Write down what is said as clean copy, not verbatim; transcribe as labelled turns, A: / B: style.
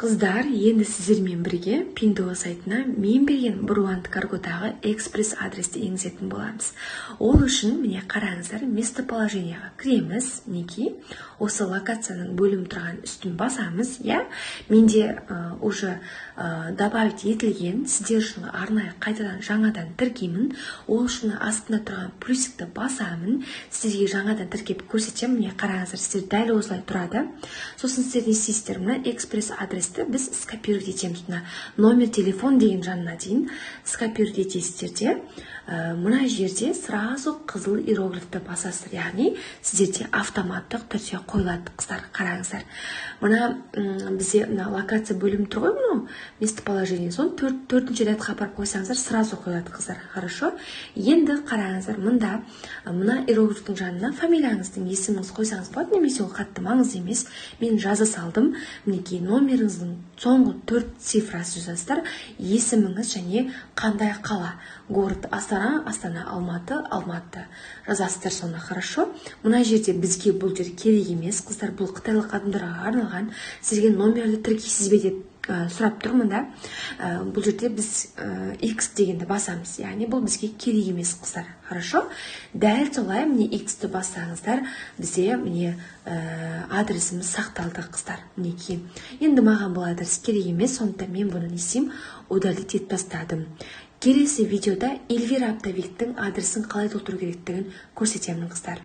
A: Қыздар, енді сіздермен бірге Pinduoduo сайтына мен берген Бруанд Каргодағы экспресс адресті енгізетін боламыз. Ол үшін міне қараңыздар, местоположениеға кіреміз, неге осы локацияның бөлім тұрған үстін басамыз, я менде уже добавить етілген, сіздер үшін арнайы қайтадан жаңадан тіркеймін. Ол үшін астында тұрған плюсикті басамын, сіздерге жаңадан тіркеп көрсетемін. Міне қараңыздар, сіздер дәл осылай тұрады. Сосын сіздер не істейсіздер, мына экспресс адресті біз скопировать етеміз. Номер телефон деген жанына дейін скопировать етесіздер де, мына жерде сразу қызыл иероглифті басасыздар, яғни сіздерде автоматтық түрде қойылады. Қыздар, қараңыздар, мына бізде локация бөлім тұр ғой, мынау местоположение, сон төртінші рядқа апарып қойсаңыздар сразу қойылады. Қыздар, хорошо. Енді қараңыздар, мына иероглифтің жанына фамилияңыздың есіміңіз қойсаңыз болады, немесе ол қатты маңызды емес. Мен жаза салдым. Мінекей номеріңіздің соңғы 4 цифрасы жазасыздар, есіміңіз және қандай қала. Город Астана, Астана, Алматы, Алматы жазасыздар соны, хорошо. Мына жерде бізге бұл жер керек емес, қыздар, бұл қытайлық адамдарға арналған. Сізге номерді тіркейсіз бе деп сұрап тұрмын да. Бұл жерде біз X дегенді басамыз, яғни бұл бізге керек емес, қыздар, хорошо. Дәл солай міне X-ті бассаңыздар, бізде міне адресіміз сақталды, қыздар. Мінекей. Енді маған бұл адрес керек емес, сондықтан мен бұны не істеймін, удалить етіп тастадым. Келесі видеода Эльвира Оптовиктің адресін қалай толтыру керектігін көрсетемін, қыздар.